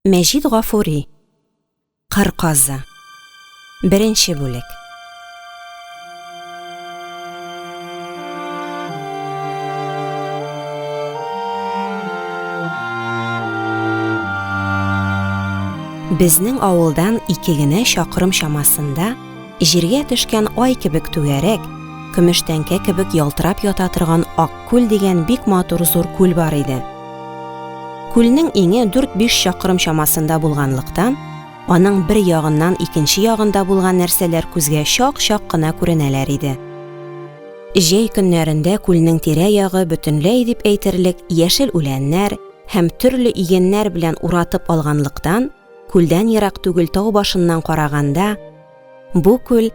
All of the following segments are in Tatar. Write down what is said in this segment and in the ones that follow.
Мәҗит Гафури. Кыр казы. Беренче бүлек. Безнең авылдан 2 генә чакрым чамасында җиргә төшкән ай кебек түгәрәк, көмеш тәңкә кебек ялтырап ята торган Ак күл дигән бик матур зур күл бар иде. Күлнең иңе 4-5 чакрым чамасында булганлыктан, аның бер ягыннан икенче ягында булган нәрсәләр күзгә чак-чак кына күренәләр иде. Җәй көннәрендә күлнең тирә-ягы бөтенләй дип әйтерлек яшел үләннәр һәм төрле игеннәр белән уратып алганлыктан, күлдән ерак түгел тау башыннан караганда, бу күл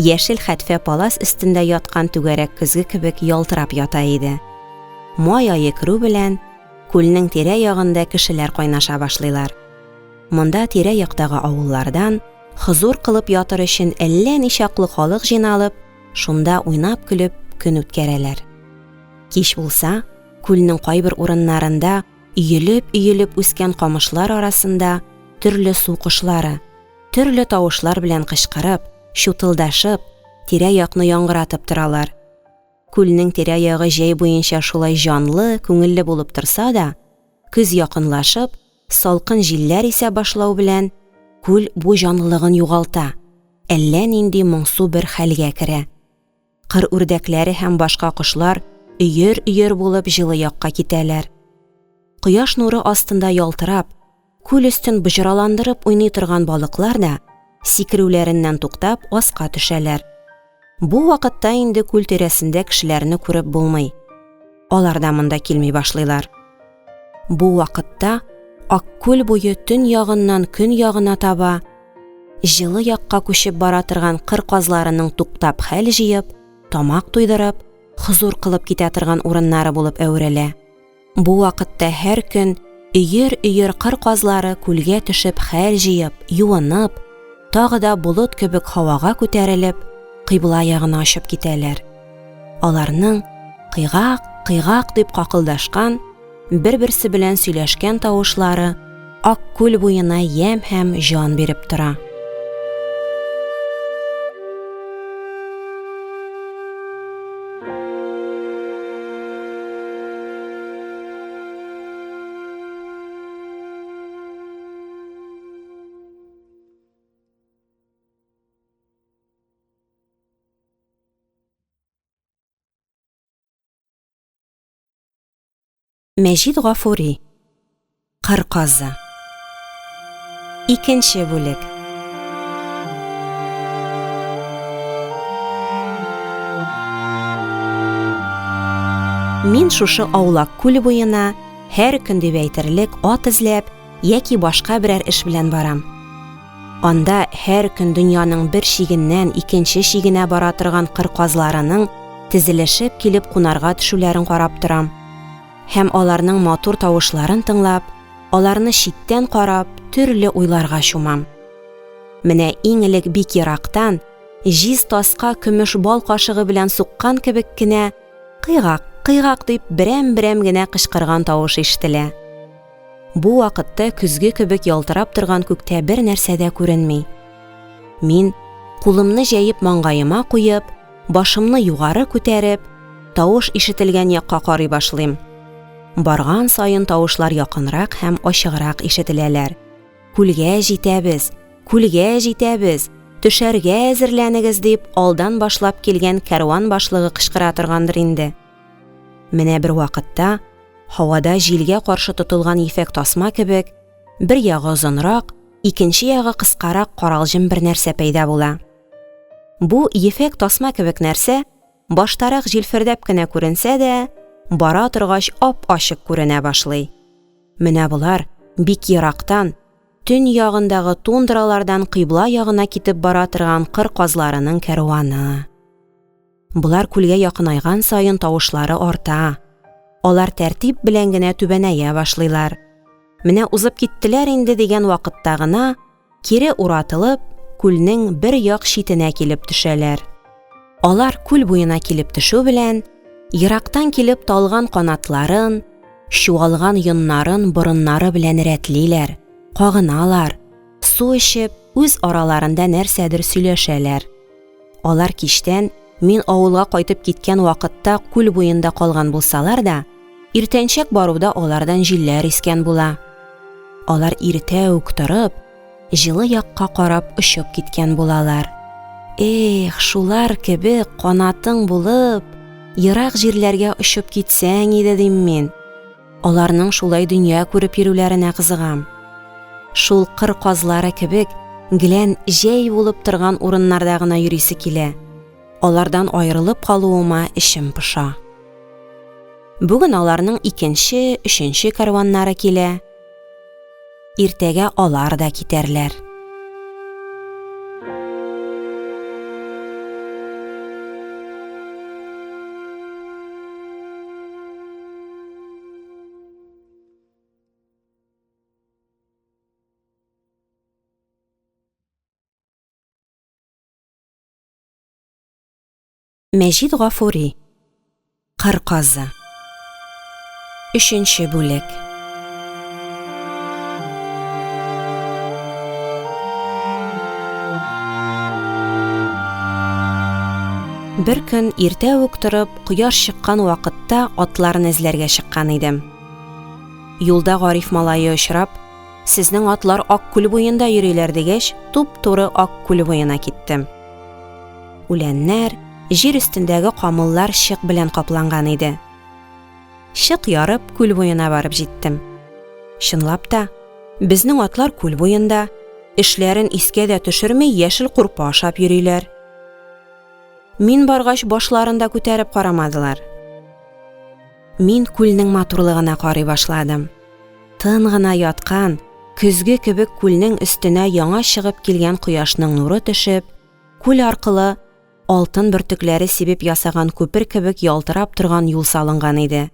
яшел хәтфә палас өстендә яткан түгәрәк көзге кебек ялтырап ята иде. Май ае керү белән күлнең тирә-ягында кешеләр кайнаша башлыйлар. Монда тирә-яктагы авыллардан хозур кылып ятыр өчен әллә ничаклы халык җыйналып, шунда уйнап көлеп көн үткәрәләр. Кич булса, күлнең кайбер урыннарында өелеп үскән камышлар арасында төрле су кошлары, төрле тавышлар белән кычкырып, шутылдашып, тирә-якны яңгыратып торалар. Күлнең тирә-ягы җәй буенча шулай җанлы, күңелле булып торса да, көз якынлашып, салкын җилләр исә башлау белән, күл бу җанлылыгын югалта, әллә нинди моңсу бер хәлгә керә. Кыр үрдәкләре һәм башка кошлар өер булып җылы якка китәләр. Кояш нуры астында ялтырап, күл өстен бөҗраландырып уйный торган балыклар да сикерүләреннән туктап аска төшәләр. Бу вакытта инде күл тирәсендә кешеләрне күреп булмый. Алар да монда килми башлыйлар. Бу вакытта Ак күл буе төн ягыннан көн ягына таба җылы якка күчеп бара торган кыр казларының туктап хәл җыеп, тамак туйдырып, хозур кылып китә торган урыннары булып әверелә. Бу вакытта һәр көн өер кыр казлары күлгә төшеп хәл җыеп, юынып, тагы да болыт кебек һавага күтәрелеп, кыйбла ягына очып китәләр. Аларның кыйгак дип какылдашкан, бер-берсе белән сөйләшкән тавышлары Ак күл буена ям һәм җан биреп тора. Мәҗит Гафури. Кыр казы. Икенче бүлек. Мин шушы Аулак күл буена һәр көн дип әйтерлек ат эзләп яки башка берәр эш белән барам. Анда һәр көн дөньяның бер шигеннән икенче шигенә бара торган кыр казларының тезелешеп килеп кунарга төшүләрен карап торам. Һәм аларның матур тавышларын тыңлап, аларны читтән карап, төрле уйларга чумам. Менә иң элек бик ерактан, җиз таска көмеш бал кашыгы белән суккан кебек кенә кыйгак дип берәм генә кычкырган тавыш ишетелә. Бу вакытта көзге кебек ялтырап торган күктә бер нәрсә дә күренми. Мин кулымны җәеп маңгаема куеп, башымны югары күтәреп, тавыш ишетелгән якка карый башлыйм. Барган сайын тавышлар якынрак һәм ачыграк ишетеләләр. Күлгә җитәбез, төшәргә әзерләнегез дип алдан башлап килгән кәрван башлыгы кычкыра торгандыр инде. Менә бер вакытта һавада җилгә каршы тотылган ефәк тасма кебек, бер ягы озынрак, икенче ягы кыскарак каралҗым бер нәрсә пәйда була. Бу ефәк тасма кебек нәрсә баштарак җилфердәп кенә күренсә дә, бара торгач ап-ачык күренә башлый. Менә булар бик ерактан, төн ягындагы тундралардан кыйбла ягына китеп бара торган кыр казларының кәрваны. Булар күлгә якынайган сайын тавышлары арта. Алар тәртип белән генә түбәнәя башлыйлар. Менә узып киттеләр инде дигән вакытта гына кире уратылып, күлнең бер як читенә килеп төшәләр. Алар күл буена килеп төшү белән, ерактан килеп талган канатларын, чуалган йоннарын борыннары белән рәтлиләр, кагыналар, су эчеп, үз араларында нәрсәдер сөйләшәләр. Алар киштән мин авылга кайтып киткән вакытта күл буенда калган булсалар да, иртәнчәк баруда алардан җилләр искән була. Алар иртә үк торып, җылы якка карап очып киткән булалар. Эх, шулар кебек канатың булып, ерак җирләргә очып китсәң иде дим мин. Аларның шулай дөнья күреп йөрүләренә кызыгам. Шул кыр казлары кебек, гелән җәй булып торган урыннарда гына йөрисе килә. Алардан аерылып калуыма эчем пыша. Бүген аларның икенче, өченче карваннары килә. Иртәгә алар да китәрләр. Мәҗит Гафури. Кыр казы. 3-нче бүлек. Бер көн иртә үк торып, кояш чыккан вакытта атларны эзләргә чыккан идем. Юлда Гариф малае очрап, "Сезнең атлар Аккүл буенда йөриләр" дигәч, туп-туры Аккүл буена киттем. Үләннәр, җир өстендәге камыллар чык белән капланган иде. Чык ярып, күл буена барып җиттем. Чынлап та, безнең атлар күл буенда, эшләрен искә дә төшерми яшел курпа ашап йөриләр. Мин баргач башларында күтәреп карамадылар. Мин күлнең матурлыгына карый башладым. Тын гына яткан, көзге кебек күлнең өстенә яңа чыгып килгән кояшның нуры төшеп, күл аркылы алтын бөртекләре сибеп ясаган күпер кебек ялтырап торган юл салынган иде.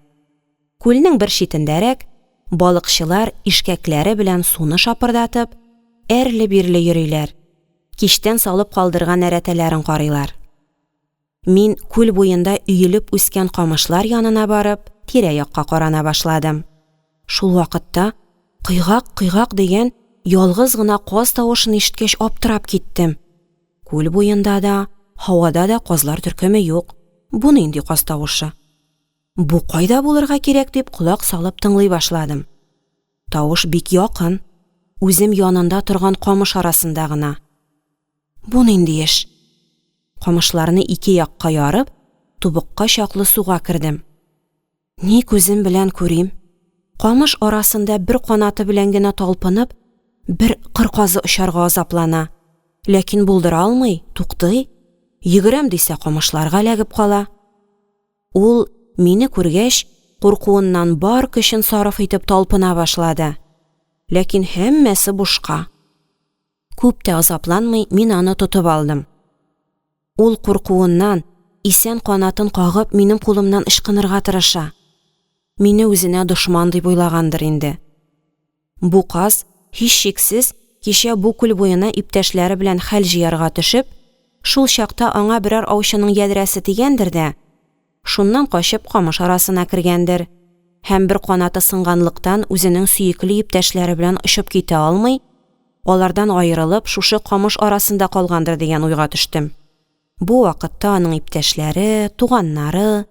Күлнең бер читендәрәк балыкчылар ишкәкләре белән суны шапырдатып, әрле-бирле йөриләр. Киштән салып калдырган әрәтәләрен карыйлар. Мин күл буенда өелеп үскән камышлар янына барып, тирә-якка карана башладым. Шул вакытта кыйгак дигән ялгыз гына каз тавышын ишеткәч аптырап киттем. Күл буенда да, һавада да казлар төркеме юк. Бу нинди каз тавышы? Бу кайда булырга кирәк дип кулак салып тыңлый башладым. Тавыш бик якын, үзем янында торган камыш арасында гына. Бу нинди эш? Камышларны ике якка ярып, тубыкка чаклы суга кирдем. Ни күзем белән күрим? Камыш арасында бер канаты белән генә талпынып, бер кыр казы очарга азаплана. Ләкин булдыра алмый, туктый. Йөгерәм дисә камышларга ләгеп кала. Ул мине күргәч, куркуыннан бар көчен сарыф итеп талпына башлады. Ләкин һәммәсе бушка. Күп тә азапланмый, мин аны тотып алдым. Ул куркуыннан исән канатын кагып минем кулымнан ышкынырга тырыша. Мине үзенә дошман дип уйлагандыр инде. Бу каз һич шиксез кичә бу күл буена иптәшләре белән хәл җыярга төшеп, шул чакта аңа берәр аучының ядрәсе тигәндер дә, шуннан качып камыш арасына кергәндер. Һәм бер канаты сынганлыктан үзенең сөекле иптәшләре белән очып китә алмый, алардан аерылып шушы камыш арасында калгандыр дигән уйга төштем. Бу вакытта аның иптәшләре, туганнары,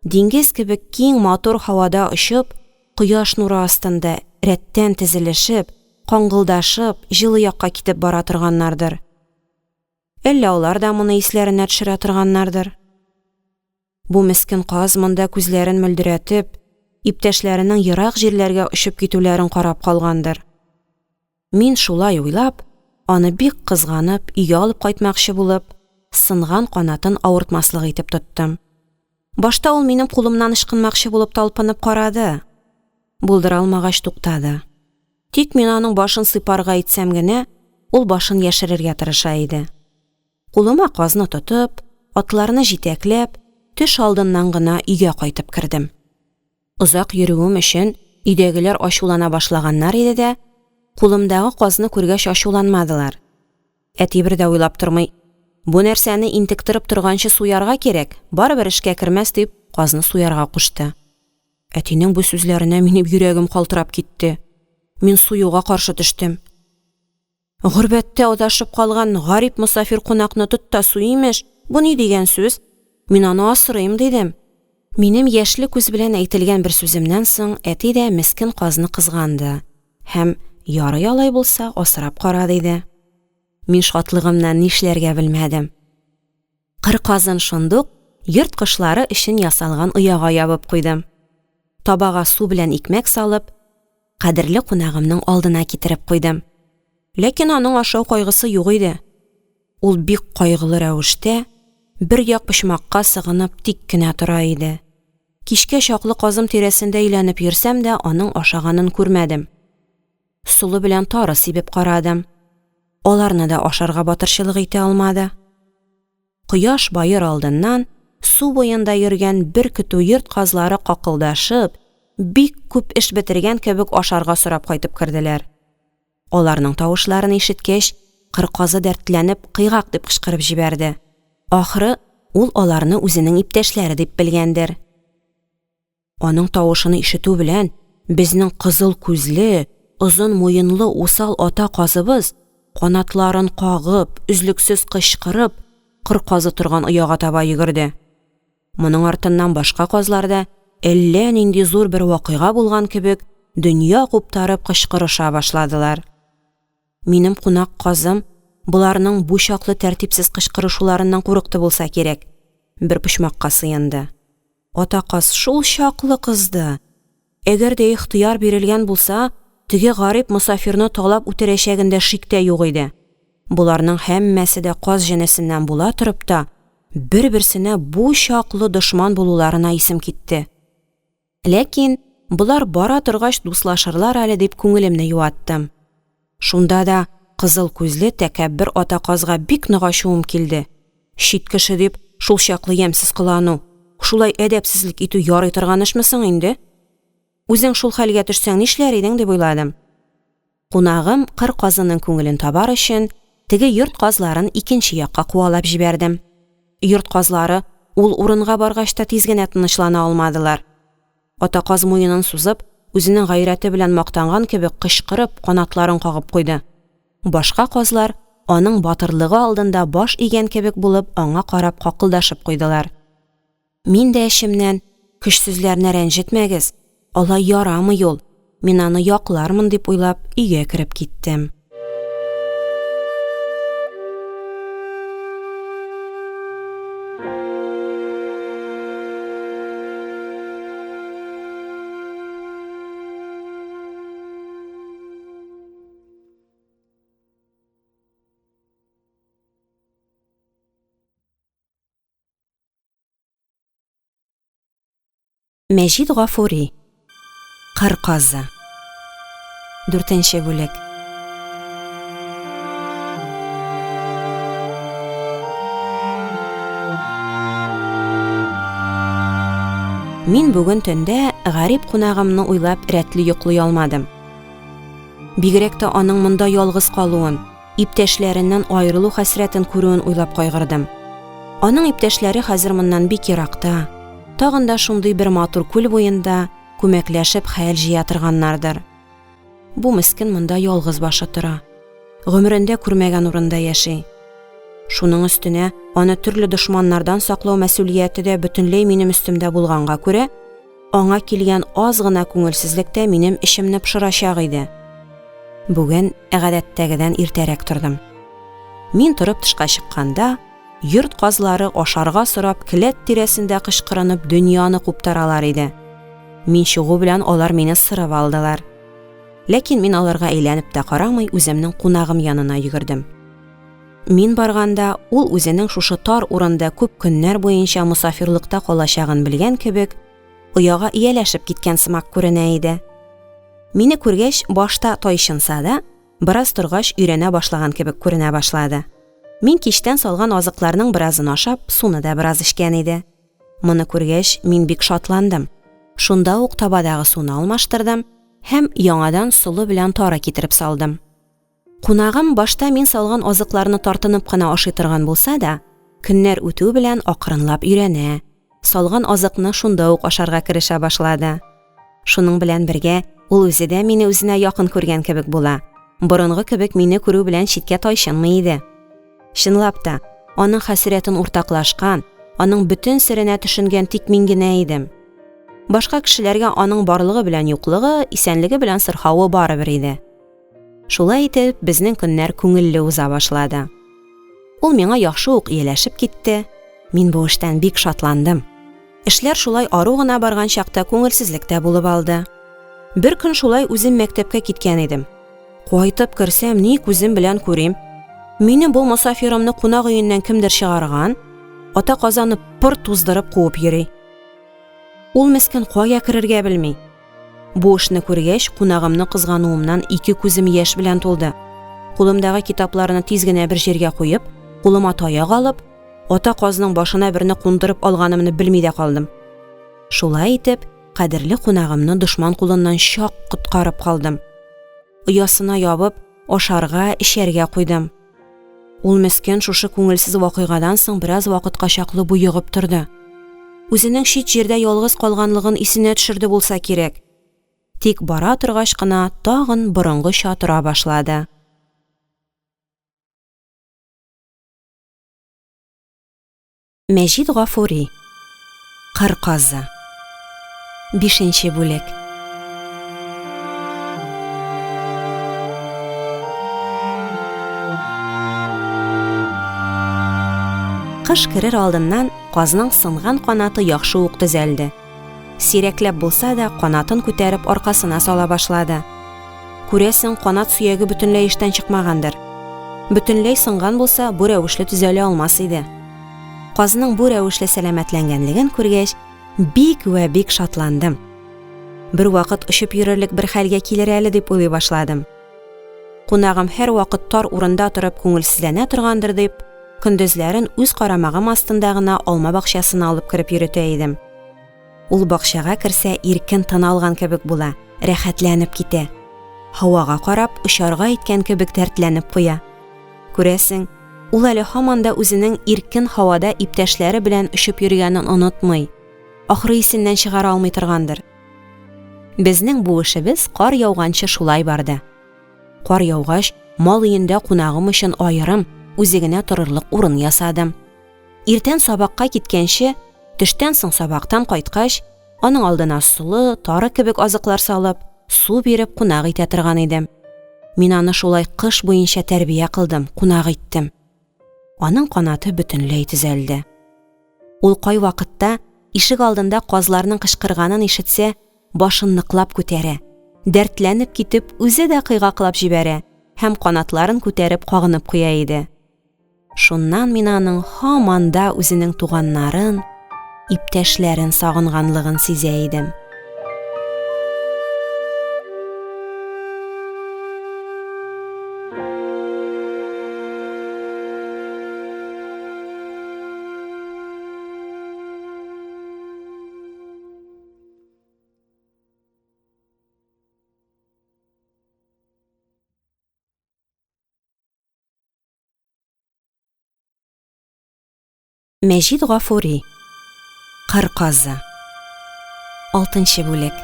диңгез кебек киң матур һавада очып, кояш нуры астында рәттән тезелешеп, каңгылдашып, җылы якка китеп бара торганнардыр. Әллә алар да моны исләренә төшерә торганнардыр. Бу мескен каз монда күзләрен мөлдерәтеп, иптәшләренең ерак җирләргә очып китүләрен карап калгандыр. Мин шулай уйлап, аны бик кызганып, өйгә алып кайтмакчы булып, сынган канатын авыртмаслык итеп тоттым. Башта ул минем кулымнан ышкынмакчы булып талпынып карады. Булдыра алмагач туктады. Тик мин аның башын сыйпарга итсәм генә, ул башын яшерергә тырыша иде. Кулыма казны тотып, атларны җитәкләп, төш алдыннан гына өйгә кайтып кирдем. Узак йөрүем өчен өйдәгеләр ачулана башлаганнар иде дә, кулымдагы казны күргәч ачуланмадылар. Әти бер дә уйлап тормый, бу нәрсәне интектереп торганчы суярга кирәк, барыбер эшкә кермәс дип, казны суярга кушты. Әтинең бу сүзләренә минем йөрәгем калтырап китте. Мин суюга каршы төштем. Гурбәттә адашып калган гарип мусафир кунакны тотта суймеш. Бу ни дигән сүз? Мин аны асырыйм дидем. Минем яшьле күз белән әйтелгән бер сүземнән соң әти дә мескен казны кызганды. Һәм ярый алай булса асрап кара диде. Мин шатлыгымнан нишләргә белмәдем. Кыр казын шундук йорт кышлары өчен ясалган уяга ябып куйдым. Табага су белән икмәк салып, кадерле кунагымның алдына китереп куйдым. Ләкин аның ашау кайгысы юк иде. Ул бик кайгылы рәвештә бер як почмакка сыгынып тик кенә тора иде. Кичкә чаклы казым тирәсендә әйләнеп йөрсәм дә, аның ашаганын күрмәдем. Сулы белән тары сибеп карадым. Аларны да ашарга батырчылык итә алмады. Кояш байыр алдыннан су буенда йөргән бер көтү йорт казлары какылдашып, бик күп эш бетергән кебек ашарга сорап кайтып керделәр. Аларның тавышларын ишеткәч, кыр казы дәртләнеп, кыйгак дип кычкырып җибәрде. Ахры, ул аларны үзенең иптәшләре дип белгәндер. Аның тавышын ишетү белән, безнең кызыл күзле, озын муенлы усал ата казыбыз канатларын кагып, үзлексез кычкырып, кыр казы торган ояга таба йөгерде. Моның артыннан башка казлар да әллә нинди зур бер вакыйга булган кебек дөнья куптарып кычкырыша башладылар. Минем кунак казым буларның бу чаклы тәртипсез кычкырышуларыннан курыкты булса кирәк. Бер почмакка сыенды. Ата каз шул чаклы кызды. Әгәр дә ихтыяр бирелгән булса, теге гарип мусафирны талап үтерәчәгендә шиктә юк иде. Буларның һәммәсе дә каз җенесеннән була торып та, бер-берсенә бу чаклы дошман булуларына исем китте. Ләкин булар бара торгач дуслашырлар әле дип күңелемне юаттым. Шунда да кызыл күзле тәкәббер ата казга бик нык ачуым килде. Шит кеше дип шул чаклы ямсыз кылану, шулай әдәпсезлек итү ярый торган эшме соң инде? Үзең шул хәлгә төшсәң нишләр идең дип уйладым. Кунагым кыр казының күңелен табар өчен теге йорт казларын икенче якка куалап җибәрдем. Йорт казлары ул урынга баргач та тиз генә тынычлана алмадылар. Ата каз муенын сузып, үзенең гайрәте белән мактанган кебек кычкырып, канатларын кагып куйды. Башка казлар аның батырлыгы алдында баш игән кебек булып, аңа карап какылдашып куйдылар. Мин дә эчемнән, көчсезләрне рәнҗетмәгез, алай ярамый ул, мин аны яклармын дип уйлап, өйгә кереп киттем. Мәҗит Гафури. Кыр казы. 4-нче бүлек. Мин бүген төндә гарип кунагымны уйлап рәтле йоклый алмадым. Бигрәк тә аның монда ялгыз калуын, иптәшләреннән аерылу хәсрәтен күрүен уйлап кайгырдым. Аның иптәшләре хәзер моннан бик еракта. Тагын да шундый бер матур күл буенда күмәкләшеп хәл җыя торганнардыр. Бу мескен монда ялгыз башы тора. Гомерендә күрмәгән урында яши. Шуның өстенә аны төрле дошманнардан саклау мәс'улияте дә бөтенләй минем өстемдә булганга күрә, аңа килгән аз гына күңелсезлектә минем эшемне пошырачак иде. Бүген гадәттәгедән иртәрәк тордым. Мин торып тышка чыкканда, йорт казлары ашарга сорап келәт тирәсендә кычкырынып дөньяны куптаралар иде. Мин чыгу белән алар мине сырып алдылар. Ләкин мин аларга әйләнеп тә карамый үземнең кунагым янына йөгердем. Мин барганда ул үзенең шушы тар урында күп көннәр буенча мусафирлыкта калачагын белгән кебек, ояга ияләшеп киткән сымак күренә иде. Мине күргәч башта тайчынса да, бераз торгач өйрәнә башлаган кебек күренә башлады. Мин кичтән салган азыкларның беразын ашап, суны да бераз эчкән иде. Моны күргәч, мин бик шатландым. Шунда ук табадагы суны алмаштырдым һәм яңадан сулы белән тары китереп салдым. Кунагым башта мин салган азыкларны тартынып кына ашый торган булса да, көннәр үтү белән акрынлап өйрәнә. Салган азыкны шунда ук ашарга керешә башлады. Шуның белән бергә Ул үзе дә мине үзенә якын күргән кебек була. Борынгы кебек мине күрү белән читкә тайшынмый иде. Чынлап та, аның хәсрәтен уртаклашкан, аның бөтен серенә төшенгән тик мин генә идем. Башка кешеләргә аның барлыгы белән юклыгы, исәнлеге белән сырхавы барыбер иде. Шулай итеп, безнең көннәр күңелле уза башлады. Ул миңа яхшы ук ияләшеп китте. Мин бу эштән бик шатландым. Эшләр шулай ару гына барган чакта күңелсезлек тә булып алды. Бер көн шулай үзем мәктәпкә киткән идем. Кайтып керсәм, ни күзем белән күрим. Мине бу мусафирымны кунак өеннән кемдер чыгарган, ата казаны пыр туздырып куып йөри. Ул мескен кая керергә белми. Бу эшне күргәч, кунагымны кызгануымнан ике күзем яшь белән тулды. Кулымдагы китапларны тиз генә бер җиргә куеп, кулыма таяк алып, ата казның башына берне кундырып алганымны белми дә калдым. Шулай итеп, кадерле кунагымны дошман кулыннан чак коткарып калдым. Оясына ябып, ашарга, эчәргә куйдым. Ул мескен шушы күңелсез вакыйгадан соң бераз вакытка чаклы буйыгып торды. Үзенең чит җирдә ялгыз калганлыгын исенә төшерде булса кирәк. Тик бара торгач кына тагын борынгыча тора башлады. Мәҗит Гафури. Кыр казы. 5-нче бүлек. Кыш керер алдыннан казның сынган канаты яхшы ук төзәлде. Сирәкләп булса да канатын күтәреп аркасына сала башлады. Күрәсең, канат сөяге бөтенләй эштән чыкмагандыр. Бөтенләй сынган булса, бу рәвешле төзәлә алмас иде. Казның бу рәвешле сәламәтләнгәнлеген күргәч, бик вә бик шатландым. Бер вакыт очып йөрерлек бер хәлгә килер әле дип уйлый башладым. Кунагым һәр вакыт тар урында торып күңелсезләнә торгандыр дип, көндезләрен үз карамагым астында гына алма бакчасына алып кереп йөртә идем. Ул бакчага керсә, иркен тын алган кебек була, рәхәтләнеп китә. Һавага карап, очарга иткән кебек дәртләнеп куя. Күрәсең, ул әле һаман да үзенең иркен һавада иптәшләре белән очып йөргәнен онытмый. Ахры исеннән чыгара алмый торгандыр. Безнең бу эшебез кар яуганчы шулай барды. Кар яугач, мал өендә кунагым өчен аерым, үзегенә торырлык урын ясадым. Иртән сабакка киткәнче, төштән соң сабактан кайткач, аның алдына сулы, тары кебек азыклар салып, су биреп кунак итә торган идем. Мин аны шулай кыш буенча тәрбия кылдым, кунак иттем. Аның канаты бөтенләй төзәлде. Ул кай вакытта ишек алдында казларның кычкырганын ишетсә, башын ныклап күтәрә. Дәртләнеп китеп, үзе дә кыйгаклап җибәрә һәм канатларын күтәреп кагынып куя иде. Шуннан мин аның һаман да үзенең туганнарын, иптәшләрен сагынганлыгын сизә идем. Мәҗит Гафури. Кыр казы. 6-нчы бүлек.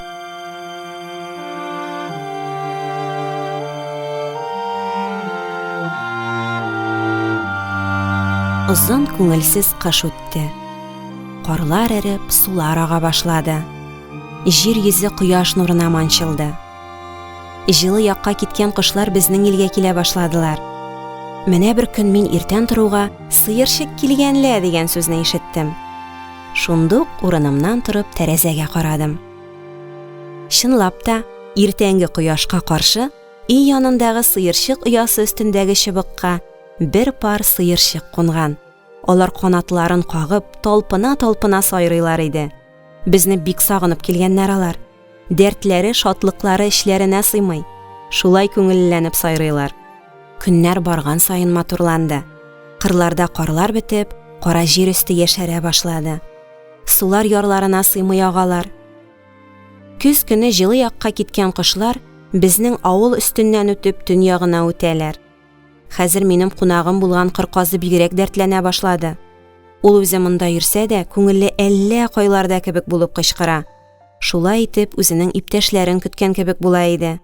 Озын күңелсез кыш үтте. Карлар эреп, сулар ага башлады. Җир йөзе кояш нурына манчылды. Җылы якка киткән кошлар безнең илгә килә башладылар. Менә бер көн мин иртән торуга сыерчык килгәнлә дигән сүзне ишеттем. Шундук урынымнан торып тәрәзәгә карадым. Чынлап та, иртәнге кояшка каршы өй янындагы сыерчык оясы өстендәге чыбыкка бер пар сыерчык кунган. Алар канатларын кагып, талпына сайрыйлар иде. Безне бик сагынып килгәннәр алар. Дәртләре, шатлыклары эшләренә сыймый. Шулай күңелләнеп сайрыйлар. Көннәр барган сайын матурланды. Кырларда карлар бетеп, кара җир өсте яшәрә башлады. Сулар ярларына сыймый агалар. Көз көне җылы якка киткән кошлар безнең авыл өстеннән үтеп төн ягына үтәләр. Хәзер минем кунагым булган кыр казы бигрәк дәртләнә башлады. Ул үзе монда йөрсә дә, күңеле әллә кайларда кебек булып кычкыра. Шулай итеп, үзенең иптәшләрен көткән кебек була иде.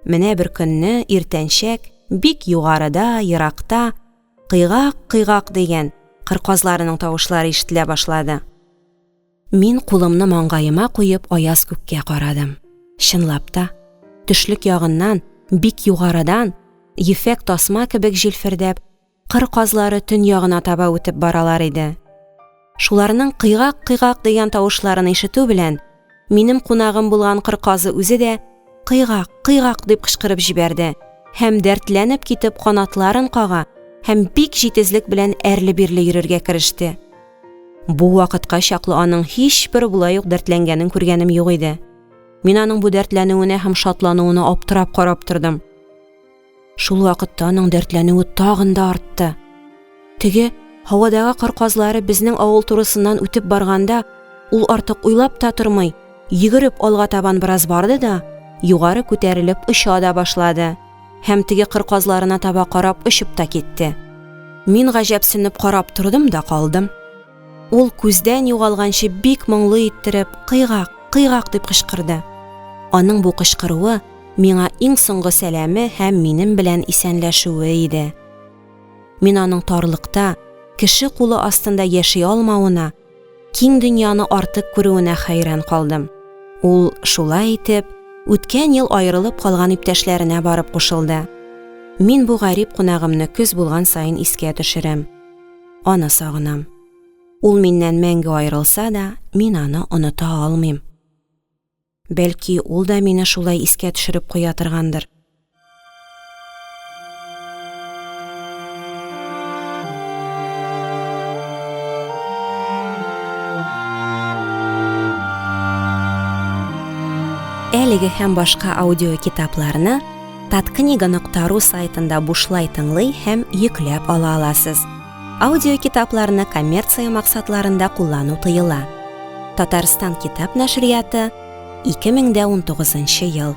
Менә бер көнне иртәнчәк, бик югарыда, еракта, кыйгак-кыйгак дигән кыр казларының тавышлары ишетелә башлады. Мин кулымны маңгаема куеп аяз күккә карадым. Чынлап та, төшлек ягыннан, бик югарыдан, ефәк тасма кебек җилфердәп, кыр казлары төн ягына таба үтеп баралар иде. Шуларның кыйгак-кыйгак дигән тавышларын ишетү белән, минем кунагым булган кыр казы үзе дә кыйгак-кыйгак дип кычкырып җибәрде һәм дәртләнеп китеп канатларын кага һәм бик җитезлек белән әрле-бирле йөрергә кереште. Бу вакытка чаклы аның һичбер булай ук дәртләнгәнен күргәнем юк иде. Мин аның бу дәртләнүенә һәм шатлануына аптырап карап тордым. Шул вакытта аның дәртләнүе тагын да артты. Теге һавадагы кыр казлары безнең авыл турысыннан үтеп барганда, ул артык уйлап та тормый, йөгереп алга табан бераз барды да, югары күтәрелеп оча да башлады. Һәм теге кыр казларына таба карап очып та китте. Мин гаҗәпсенеп карап тордым да калдым. Ул күздән югалганчы бик моңлы иттереп кыйгак дип кычкырды. Аның бу кычкыруы миңа иң соңгы сәламе һәм минем белән исәнләшүе иде. Мин аның тарлыкта, кеше кулы астында яши алмавына, киң дөньяны артык күрүенә хәйран калдым. Ул шулай итеп, үткән ел аерылып калган иптәшләренә барып кушылды. Мин бу гарип кунагымны көз булган сайын искә төшерәм. Аны сагынам. Ул миннән мәңге аерылса да, мин аны оныта алмыйм. Бәлки, ул да мине шулай искә төшереп куя торгандыр. Әлеге һәм башка аудио китапларны tatkniga.ru сайтында бушлай тыңлый һәм йөкләп ала аласыз. Аудио китапларны коммерция максатларында куллану тыела. Татарстан китап нәшрияты 2019 ел.